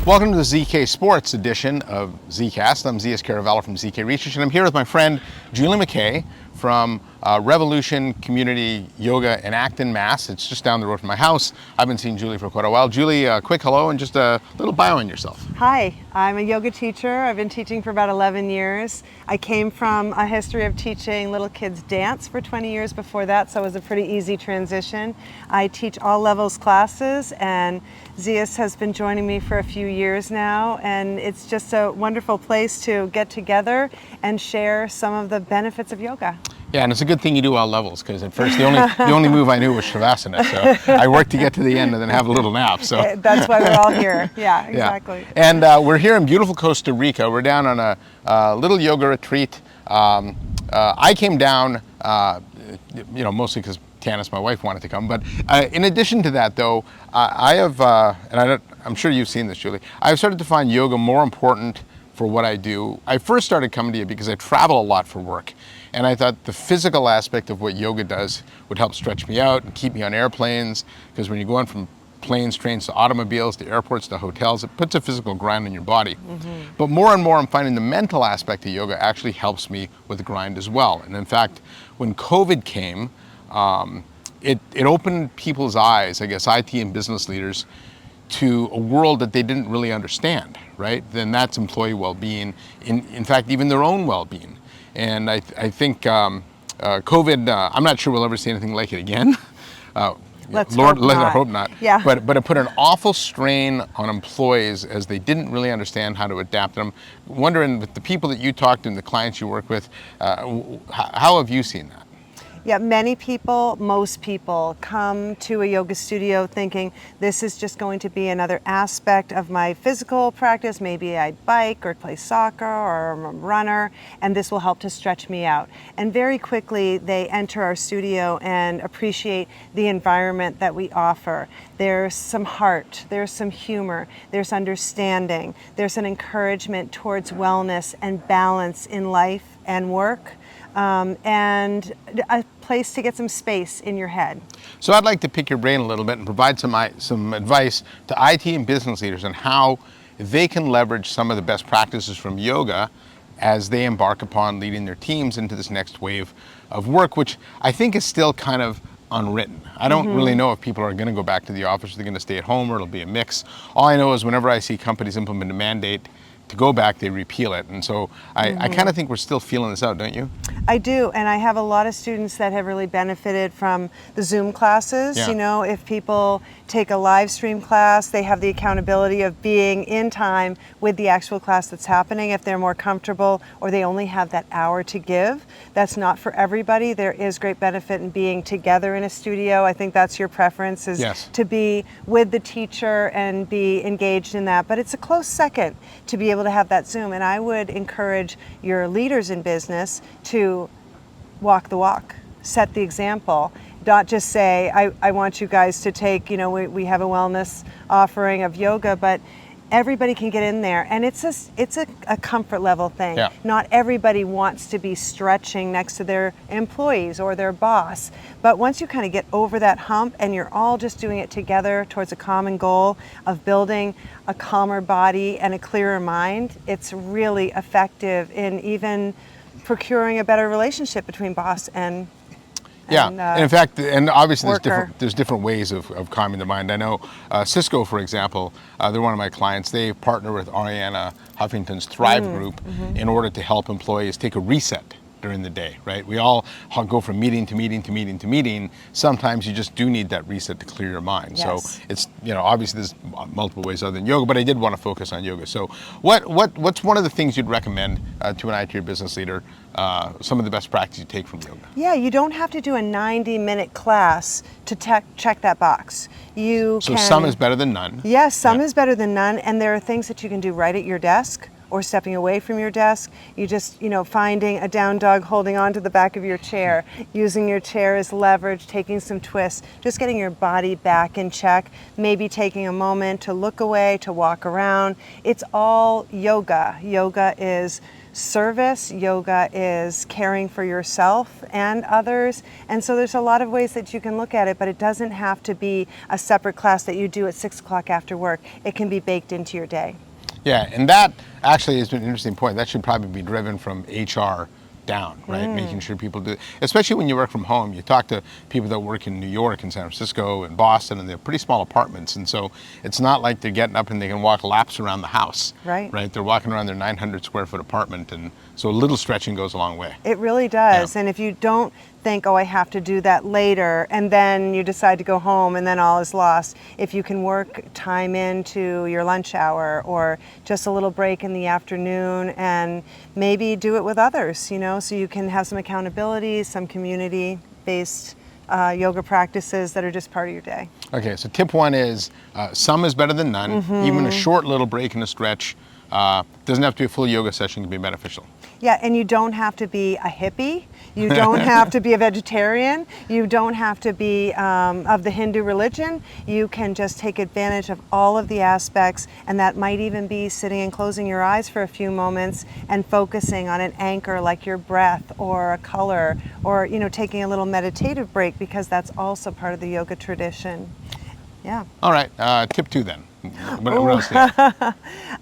Welcome to the ZK Sports edition of ZKast. I'm ZS Caravello from ZK Research, and I'm here with my friend Julie McKay from Revolution Community Yoga in Acton, Mass. It's just down the road from my house. I've been seeing Julie for quite a while. Julie, quick hello and just a little bio on yourself. Hi, I'm a yoga teacher. I've been teaching for about 11 years. I came from a history of teaching little kids dance for 20 years before that, so it was a pretty easy transition. I teach all levels classes, and ZS has been joining me for a few years now, and it's just a wonderful place to get together and share some of the benefits of yoga. Yeah, and it's a good thing you do all levels, because at first the only move I knew was Shavasana, so I worked to get to the end and then have a little nap. So that's why we're all here. Yeah, exactly. Yeah. And we're here in beautiful Costa Rica. We're down on a little yoga retreat. I came down, mostly because Tanis, my wife, wanted to come. But in addition to that, though, I have, I'm sure you've seen this, Julie, I've started to find yoga more important for what I do. I first started coming to you because I travel a lot for work. And I thought the physical aspect of what yoga does would help stretch me out and keep me on airplanes, because when you go on from planes, trains to automobiles to airports to hotels, it puts a physical grind on your body. Mm-hmm. But more and more I'm finding the mental aspect of yoga actually helps me with the grind as well. And in fact, when COVID came, it opened people's eyes, I guess IT and business leaders, to a world that they didn't really understand, right? Then that's employee well-being, in fact, even their own well-being. And I think COVID, I'm not sure we'll ever see anything like it again. Let's hope not. Yeah. But it put an awful strain on employees as they didn't really understand how to adapt them. Wondering, with the people that you talk to and the clients you work with, how have you seen that? Yeah, many people, most people come to a yoga studio thinking this is just going to be another aspect of my physical practice. Maybe I bike or play soccer or I'm a runner, and this will help to stretch me out. And very quickly they enter our studio and appreciate the environment that we offer. There's some heart, there's some humor, there's understanding, there's an encouragement towards wellness and balance in life and work. And a place to get some space in your head. So I'd like to pick your brain a little bit and provide some advice to IT and business leaders on how they can leverage some of the best practices from yoga as they embark upon leading their teams into this next wave of work, which I think is still kind of unwritten. I don't really know if people are going to go back to the office, or they're going to stay at home, or it'll be a mix. All I know is whenever I see companies implement a mandate to go back, they repeal it. And so I kind of think we're still feeling this out, don't you? I do, and I have a lot of students that have really benefited from the Zoom classes. Yeah. You know, if people take a live stream class, they have the accountability of being in time with the actual class that's happening. If they're more comfortable, or they only have that hour to give, that's not for everybody. There is great benefit in being together in a studio. I think that's your preference, is yes, to be with the teacher and be engaged in that. But it's a close second to be able to have that Zoom. And I would encourage your leaders in business to walk the walk, set the example. Not just say, I want you guys to take, we have a wellness offering of yoga, but everybody can get in there. And it's a comfort level thing. Yeah. Not everybody wants to be stretching next to their employees or their boss. But once you kind of get over that hump and you're all just doing it together towards a common goal of building a calmer body and a clearer mind, it's really effective in even procuring a better relationship between boss and and in fact, and obviously worker. there's different ways of calming the mind. I know Cisco, for example, they're one of my clients. They partner with Ariana Huffington's Thrive Group in order to help employees take a reset during the day, right? We all go from meeting to meeting to meeting to meeting. Sometimes you just do need that reset to clear your mind. Yes. So it's, obviously there's multiple ways other than yoga, but I did want to focus on yoga. So what's one of the things you'd recommend to an IT or business leader, some of the best practices you take from yoga? Yeah, you don't have to do a 90-minute class to check that box. So some is better than none. Yes, some is better than none, and there are things that you can do right at your desk or stepping away from your desk. You just, finding a down dog, holding on to the back of your chair, using your chair as leverage, taking some twists, just getting your body back in check, maybe taking a moment to look away, to walk around. It's all yoga. Yoga is service. Yoga is caring for yourself and others. And so there's a lot of ways that you can look at it, but it doesn't have to be a separate class that you do at 6 o'clock after work. It can be baked into your day. Yeah, and that actually is an interesting point. That should probably be driven from HR down, right? Making sure people do, especially when you work from home. You talk to people that work in New York and San Francisco and Boston, and they're pretty small apartments, and so it's not like they're getting up and they can walk laps around the house. Right. They're walking around their 900 square foot apartment, and so a little stretching goes a long way. It really does. Yeah. And if you don't think, oh, I have to do that later, and then you decide to go home and then all is lost, if you can work time into your lunch hour or just a little break in the afternoon, and maybe do it with others, so you can have some accountability, some community-based yoga practices that are just part of your day. Okay, so tip 1 is some is better than none. Even a short little break and a stretch. Doesn't have to be a full yoga session, can be beneficial. Yeah, and you don't have to be a hippie. You don't have to be a vegetarian. You don't have to be of the Hindu religion. You can just take advantage of all of the aspects, and that might even be sitting and closing your eyes for a few moments and focusing on an anchor like your breath or a color, or taking a little meditative break, because that's also part of the yoga tradition. Yeah. All right, tip 2 then. What else do you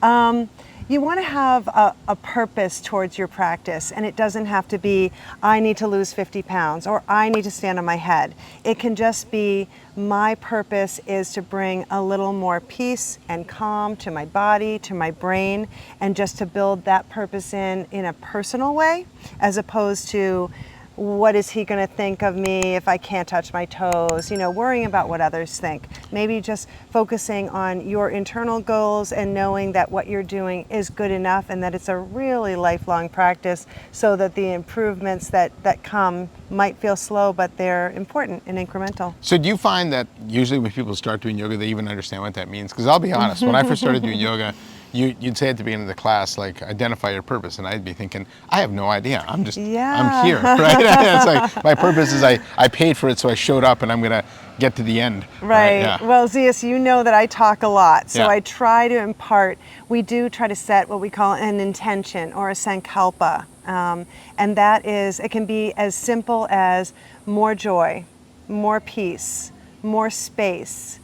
have? You want to have a purpose towards your practice, and it doesn't have to be, I need to lose 50 pounds or I need to stand on my head. It can just be, my purpose is to bring a little more peace and calm to my body, to my brain, and just to build that purpose in a personal way, as opposed to, what is he going to think of me if I can't touch my toes? Worrying about what others think. Maybe just focusing on your internal goals and knowing that what you're doing is good enough, and that it's a really lifelong practice, so that the improvements that come might feel slow, but they're important and incremental. So do you find that usually when people start doing yoga, they even understand what that means? Because I'll be honest, when I first started doing yoga, you'd say at the beginning of the class, like, identify your purpose, and I'd be thinking, I have no idea. I'm here, right? It's like, my purpose is I paid for it, so I showed up, and I'm gonna get to the end. Right. Yeah. Well, Zeus, you know that I talk a lot, so Yeah. I try to impart. We do try to set what we call an intention or a sankalpa, and that is, it can be as simple as more joy, more peace, more space.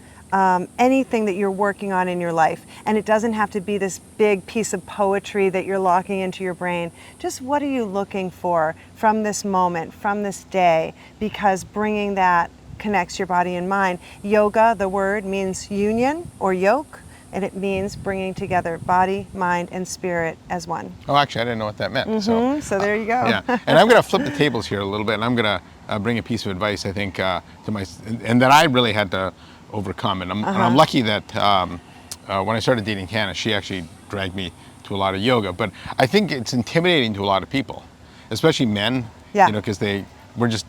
Anything that you're working on in your life. And it doesn't have to be this big piece of poetry that you're locking into your brain. Just what are you looking for from this moment, from this day? Because bringing that connects your body and mind. Yoga, the word, means union or yoke, and it means bringing together body, mind, and spirit as one. Oh, actually, I didn't know what that meant. So there you go. Yeah, and I'm going to flip the tables here a little bit, and I'm going to bring a piece of advice, I think, to and that I really had to overcome. And I'm lucky that when I started dating Hannah, she actually dragged me to a lot of yoga. But I think it's intimidating to a lot of people, especially men. Yeah. Because we're just,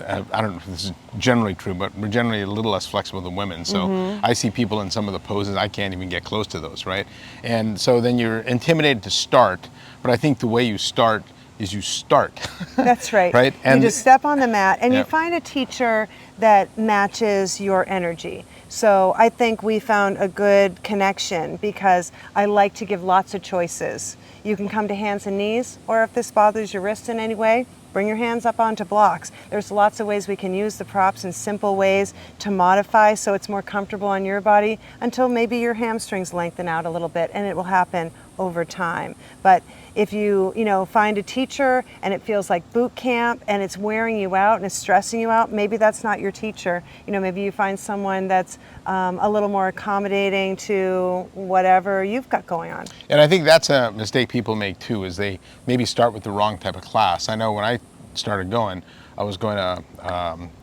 I don't know if this is generally true, but we're generally a little less flexible than women. So I see people in some of the poses, I can't even get close to those, right? And so then you're intimidated to start. But I think the way you start is you start. That's right. Right? And you just step on the mat, and Yeah. you find a teacher that matches your energy. So I think we found a good connection, because I like to give lots of choices. You can come to hands and knees, or if this bothers your wrist in any way, bring your hands up onto blocks. There's lots of ways we can use the props in simple ways to modify so it's more comfortable on your body, until maybe your hamstrings lengthen out a little bit, and it will happen over time. But if you find a teacher and it feels like boot camp and it's wearing you out and it's stressing you out, maybe that's not your teacher. Maybe you find someone that's a little more accommodating to whatever you've got going on. And I think that's a mistake people make too, is they maybe start with the wrong type of class. I know when I started going, I was going to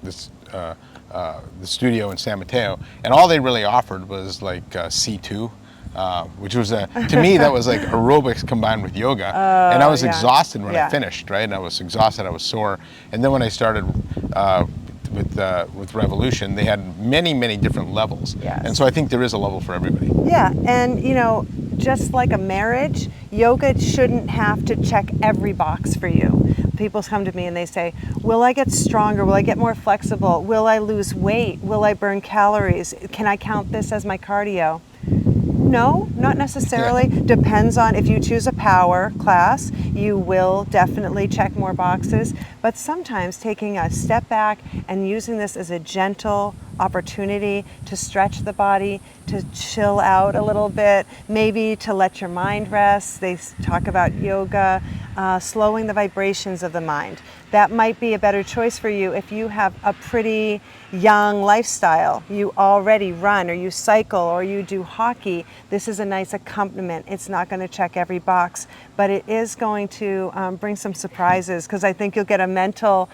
the studio in San Mateo, and all they really offered was like C2. Which was to me, that was like aerobics combined with yoga, and I was exhausted when I finished, right? And I was exhausted, I was sore. And then when I started with Revolution, they had many different levels. Yes. And so I think there is a level for everybody. Yeah, and just like a marriage, yoga shouldn't have to check every box for you. People come to me and they say, will I get stronger? Will I get more flexible? Will I lose weight? Will I burn calories? Can I count this as my cardio? No, not necessarily. Depends on if you choose a power class, you will definitely check more boxes. But sometimes taking a step back and using this as a gentle opportunity to stretch the body, to chill out a little bit, maybe to let your mind rest. They talk about yoga, slowing the vibrations of the mind. That might be a better choice for you if you have a pretty young lifestyle. You already run or you cycle or you do hockey. This is a nice accompaniment. It's not going to check every box, but it is going to bring some surprises, because I think you'll get a mental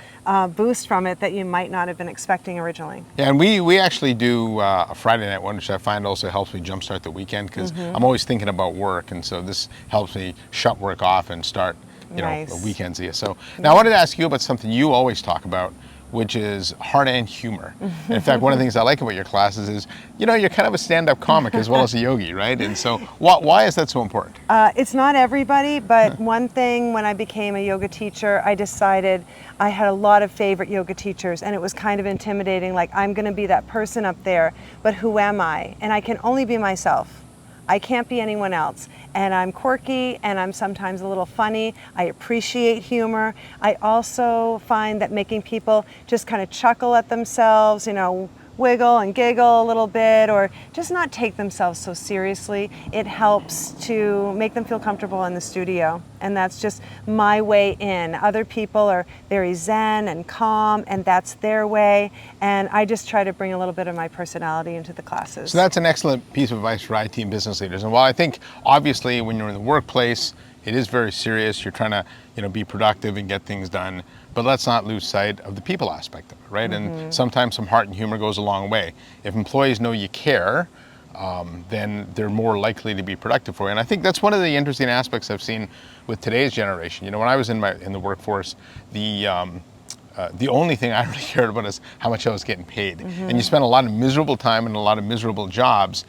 boost from it that you might not have been expecting originally. Yeah, and we actually do a Friday night one, which I find also helps me jumpstart the weekend, because I'm always thinking about work, and so this helps me shut work off and start Nice. the weekends here. So now I wanted to ask you about something you always talk about, which is heart and humor. And in fact, one of the things I like about your classes is, you're kind of a stand-up comic as well as a yogi, right? And so why is that so important? It's not everybody, but one thing, when I became a yoga teacher, I decided I had a lot of favorite yoga teachers, and it was kind of intimidating, like, I'm going to be that person up there, but who am I? And I can only be myself. I can't be anyone else. And I'm quirky, and I'm sometimes a little funny. I appreciate humor. I also find that making people just kind of chuckle at themselves, wiggle and giggle a little bit, or just not take themselves so seriously, it helps to make them feel comfortable in the studio. And that's just my way in. Other people are very zen and calm, and that's their way. And I just try to bring a little bit of my personality into the classes. So that's an excellent piece of advice for IT and business leaders. And while I think, obviously, when you're in the workplace, it is very serious. You're trying to, be productive and get things done. But let's not lose sight of the people aspect of it, right? And sometimes some heart and humor goes a long way. If employees know you care, then they're more likely to be productive for you. And I think that's one of the interesting aspects I've seen with today's generation. When I was in the workforce, the only thing I really cared about is how much I was getting paid. And you spend a lot of miserable time and a lot of miserable jobs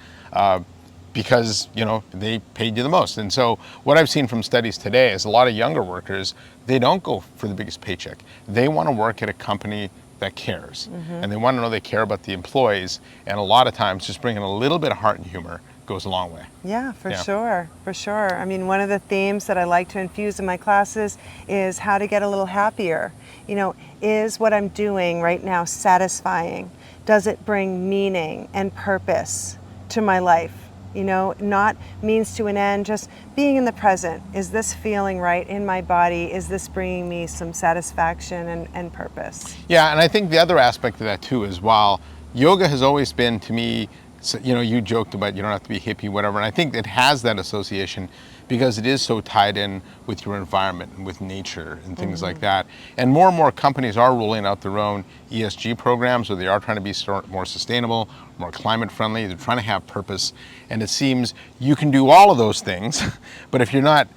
because they paid you the most. And so what I've seen from studies today is a lot of younger workers, they don't go for the biggest paycheck. They want to work at a company that cares, and they want to know they care about the employees. And a lot of times just bringing a little bit of heart and humor goes a long way. Yeah, for sure. I mean, one of the themes that I like to infuse in my classes is how to get a little happier. Is what I'm doing right now satisfying? Does it bring meaning and purpose to my life? Not means to an end, just being in the present. Is this feeling right in my body? Is this bringing me some satisfaction and purpose? Yeah, and I think the other aspect of that too is, while yoga has always been, to me, you joked about you don't have to be hippie, whatever, and I think it has that association because it is so tied in with your environment and with nature and things like that. And more companies are rolling out their own ESG programs, where they are trying to be more sustainable, more climate friendly. They're trying to have purpose. And it seems you can do all of those things, but if you're not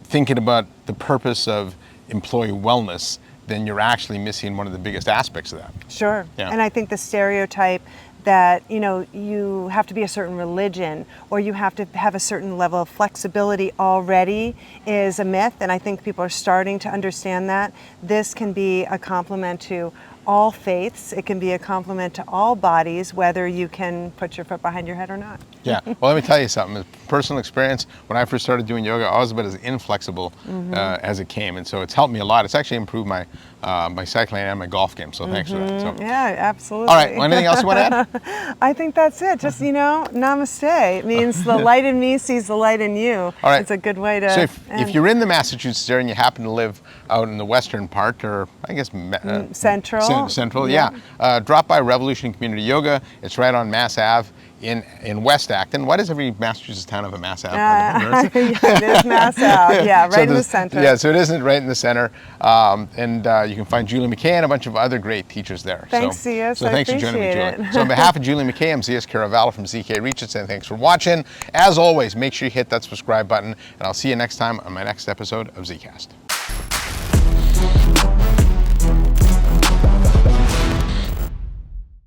thinking about the purpose of employee wellness, then you're actually missing one of the biggest aspects of that. Sure. Yeah. And I think the stereotype that you have to be a certain religion or you have to have a certain level of flexibility already is a myth, and I think people are starting to understand that. This can be a complement to all faiths. It can be a complement to all bodies, whether you can put your foot behind your head or not. Yeah, well, let me tell you something. Personal experience, when I first started doing yoga, I was about as inflexible as it came, and so it's helped me a lot. It's actually improved my my cycling and my golf game, so thanks for that. So. Yeah, absolutely. All right, well, anything else you want to add? I think that's it. Just, namaste. It means the light in me sees the light in you. All right. It's a good way to... So if you're in the Massachusetts area and you happen to live out in the western part, or I guess Central, yeah. Drop by Revolution Community Yoga. It's right on Mass Ave in West Acton. Why does every Massachusetts town have a Mass Ave? Yeah, it is Mass Ave. Yeah, right in the center. Yeah, so it isn't right in the center. And you can find Julie McKay and a bunch of other great teachers there. Thanks, ZKast. So thanks for joining me, Julie. So on behalf of Julie McKay, I'm ZKast Caravallo from ZK Reach, and thanks for watching. As always, make sure you hit that subscribe button, and I'll see you next time on my next episode of ZKast.